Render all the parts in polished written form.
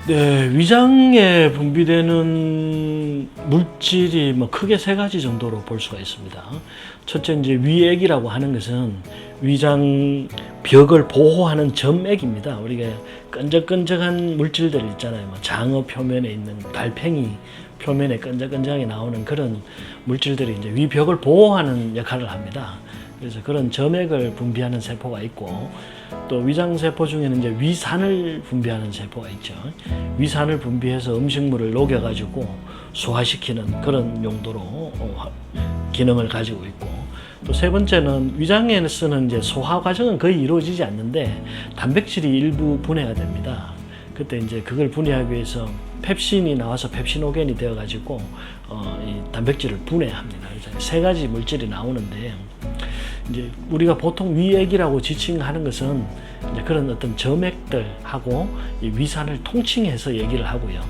네, 위장에 분비되는 물질이 크게 세 가지 정도로 볼 수가 있습니다. 첫째, 이제 위액이라고 하는 것은 위장 벽을 보호하는 점액입니다. 우리가 끈적끈적한 물질들 있잖아요. 장어 표면에 있는 달팽이 표면에 끈적끈적하게 나오는 그런 물질들이 이제 위벽을 보호하는 역할을 합니다. 그래서 그런 점액을 분비하는 세포가 있고, 또 위장세포 중에는 이제 위산을 분비하는 세포가 있죠. 위산을 분비해서 음식물을 녹여가지고 소화시키는 그런 용도로 기능을 가지고 있고, 또 세 번째는 위장에 쓰는 이제 소화 과정은 거의 이루어지지 않는데 단백질이 일부 분해가 됩니다. 그때 이제 그걸 분해하기 위해서 펩신이 나와서 펩시노겐이 되어가지고 이 단백질을 분해합니다. 그래서 세 가지 물질이 나오는데, 이제 우리가 보통 위액이라고 지칭하는 것은 이제 그런 어떤 점액들하고 이 위산을 통칭해서 얘기를 하고요.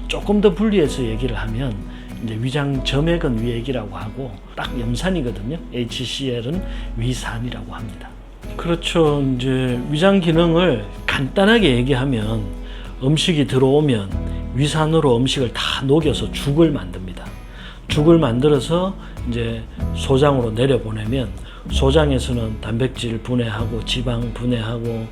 조금 더 분리해서 얘기를 하면 이제 위장 점액은 위액이라고 하고 딱 염산이거든요. HCl은 위산이라고 합니다. 그렇죠. 이제 위장 기능을 간단하게 얘기하면 음식이 들어오면 위산으로 음식을 다 녹여서 죽을 만듭니다. 죽을 만들어서 이제 소장으로 내려보내면 소장에서는 단백질 분해하고 지방 분해하고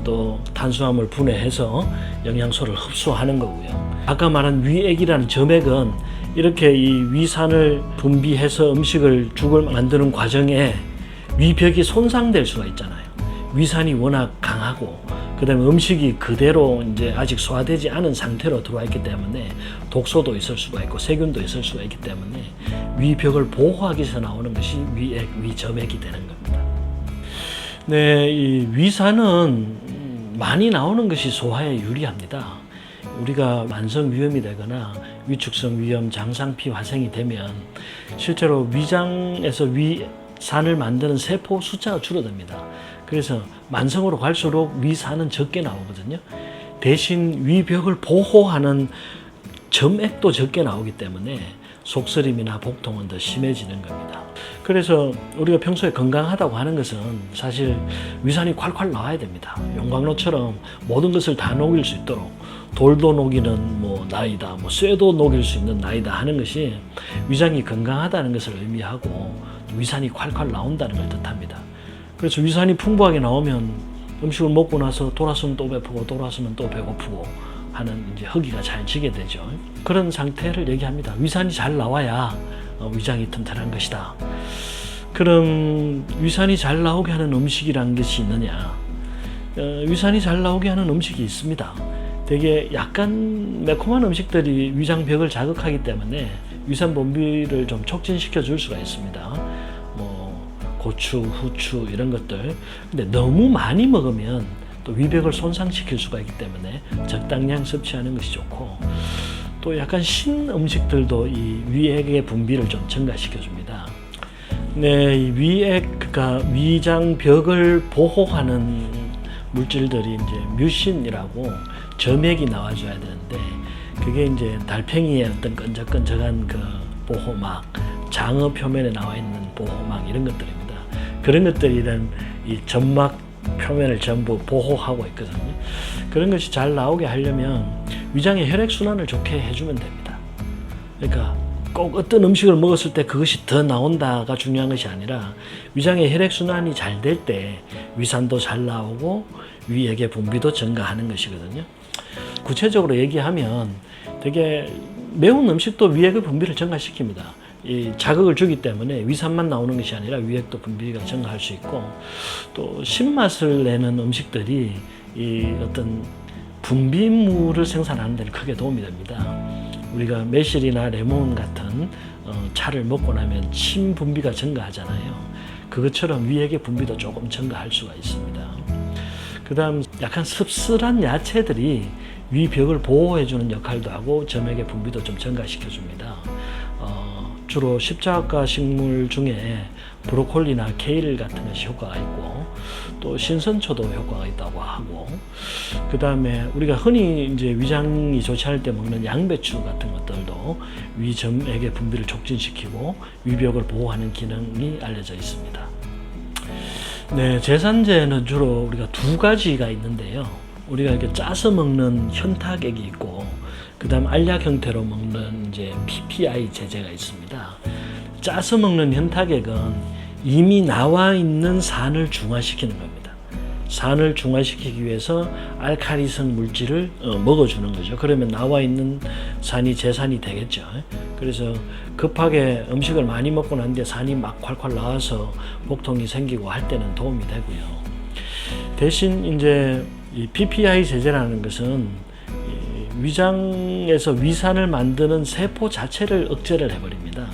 또 탄수화물 분해해서 영양소를 흡수하는 거고요. 아까 말한 위액이라는 점액은 이렇게 이 위산을 분비해서 음식을 죽을 만드는 과정에 위벽이 손상될 수가 있잖아요. 위산이 워낙 강하고 그다음에 음식이 그대로 이제 아직 소화되지 않은 상태로 들어와 있기 때문에 독소도 있을 수가 있고 세균도 있을 수가 있기 때문에 위벽을 보호하기 위해서 나오는 것이 위액, 위점액이 되는 겁니다. 네, 이 위산은 많이 나오는 것이 소화에 유리합니다. 우리가 만성 위염이 되거나 위축성 위염, 장상피 화생이 되면 실제로 위장에서 위산을 만드는 세포 숫자가 줄어듭니다. 그래서 만성으로 갈수록 위산은 적게 나오거든요. 대신 위벽을 보호하는 점액도 적게 나오기 때문에 속쓰림이나 복통은 더 심해지는 겁니다. 그래서 우리가 평소에 건강하다고 하는 것은 사실 위산이 콸콸 나와야 됩니다. 용광로처럼 모든 것을 다 녹일 수 있도록 돌도 녹이는 나이다, 쇠도 녹일 수 있는 나이다 하는 것이 위장이 건강하다는 것을 의미하고 위산이 콸콸 나온다는 걸 뜻합니다. 그래서 위산이 풍부하게 나오면 음식을 먹고 나서 돌아서면 또 배고프고 돌아서면 또 배고프고 하는 이제 허기가 잘 지게 되죠. 그런 상태를 얘기합니다. 위산이 잘 나와야 위장이 튼튼한 것이다. 그럼 위산이 잘 나오게 하는 음식이란 것이 있느냐? 위산이 잘 나오게 하는 음식이 있습니다. 되게 약간 매콤한 음식들이 위장벽을 자극하기 때문에 위산 분비를 좀 촉진시켜 줄 수가 있습니다. 고추, 후추 이런 것들. 근데 너무 많이 먹으면 또 위벽을 손상시킬 수가 있기 때문에 적당량 섭취하는 것이 좋고, 또 약간 신 음식들도 이 위액의 분비를 좀 증가시켜 줍니다. 네, 이 위액, 그러니까 위장벽을 보호하는 물질들이 이제 뮤신이라고 점액이 나와줘야 되는데, 그게 이제 달팽이의 어떤 끈적끈적한 그 보호막, 장어 표면에 나와 있는 보호막 이런 것들입니다. 그런 것들이 이런 이 점막 표면을 전부 보호하고 있거든요. 그런 것이 잘 나오게 하려면 위장의 혈액순환을 좋게 해주면 됩니다. 그러니까 꼭 어떤 음식을 먹었을 때 그것이 더 나온다가 중요한 것이 아니라 위장의 혈액순환이 잘 될 때 위산도 잘 나오고 위액의 분비도 증가하는 것이거든요. 구체적으로 얘기하면 되게 매운 음식도 위액의 분비를 증가시킵니다. 이 자극을 주기 때문에 위산만 나오는 것이 아니라 위액도 분비가 증가할 수 있고, 또 신맛을 내는 음식들이 이 어떤 분비물을 생산하는 데는 크게 도움이 됩니다. 우리가 매실이나 레몬 같은 차를 먹고 나면 침 분비가 증가하잖아요. 그것처럼 위액의 분비도 조금 증가할 수가 있습니다. 그 다음 약간 씁쓸한 야채들이 위벽을 보호해주는 역할도 하고 점액의 분비도 좀 증가시켜줍니다. 주로 십자가 식물 중에 브로콜리나 케일 같은 것이 효과가 있고, 또 신선초도 효과가 있다고 하고, 그 다음에 우리가 흔히 이제 위장이 좋지 않을 때 먹는 양배추 같은 것들도 위점액의 분비를 촉진시키고 위벽을 보호하는 기능이 알려져 있습니다. 네, 제산제는 주로 우리가 두 가지가 있는데요. 우리가 이렇게 짜서 먹는 현타액이 있고, 그다음 알약 형태로 먹는 이제 PPI 제제가 있습니다. 짜서 먹는 현타액은 이미 나와 있는 산을 중화시키는 겁니다. 산을 중화시키기 위해서 알칼리성 물질을 먹어주는 거죠. 그러면 나와 있는 산이 재산이 되겠죠. 그래서 급하게 음식을 많이 먹고 난 뒤에 산이 막 콸콸 나와서 복통이 생기고 할 때는 도움이 되고요. 대신 이제 이 PPI 제제라는 것은 위장에서 위산을 만드는 세포 자체를 억제를 해버립니다.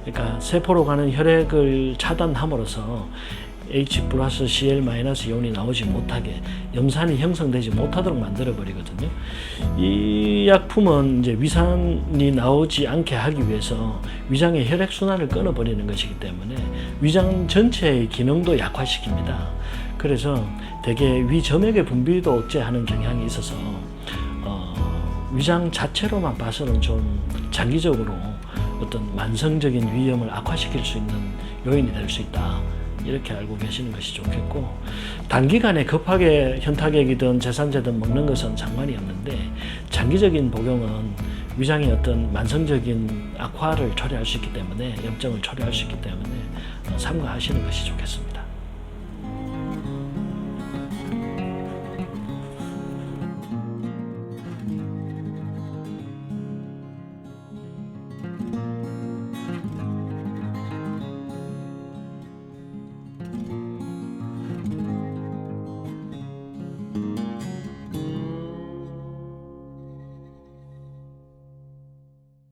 그러니까 세포로 가는 혈액을 차단함으로써 H+Cl- 이온이 나오지 못하게, 염산이 형성되지 못하도록 만들어 버리거든요. 이 약품은 이제 위산이 나오지 않게 하기 위해서 위장의 혈액 순환을 끊어 버리는 것이기 때문에 위장 전체의 기능도 약화시킵니다. 그래서 대개 위점액의 분비도 억제하는 경향이 있어서 위장 자체로만 봐서는 좀 장기적으로 어떤 만성적인 위염을 악화시킬 수 있는 요인이 될 수 있다. 이렇게 알고 계시는 것이 좋겠고, 단기간에 급하게 현타액이든 제산제든 먹는 것은 상관이 없는데 장기적인 복용은 위장의 어떤 만성적인 악화를 초래할 수 있기 때문에, 염증을 초래할 수 있기 때문에 삼가하시는 것이 좋겠습니다.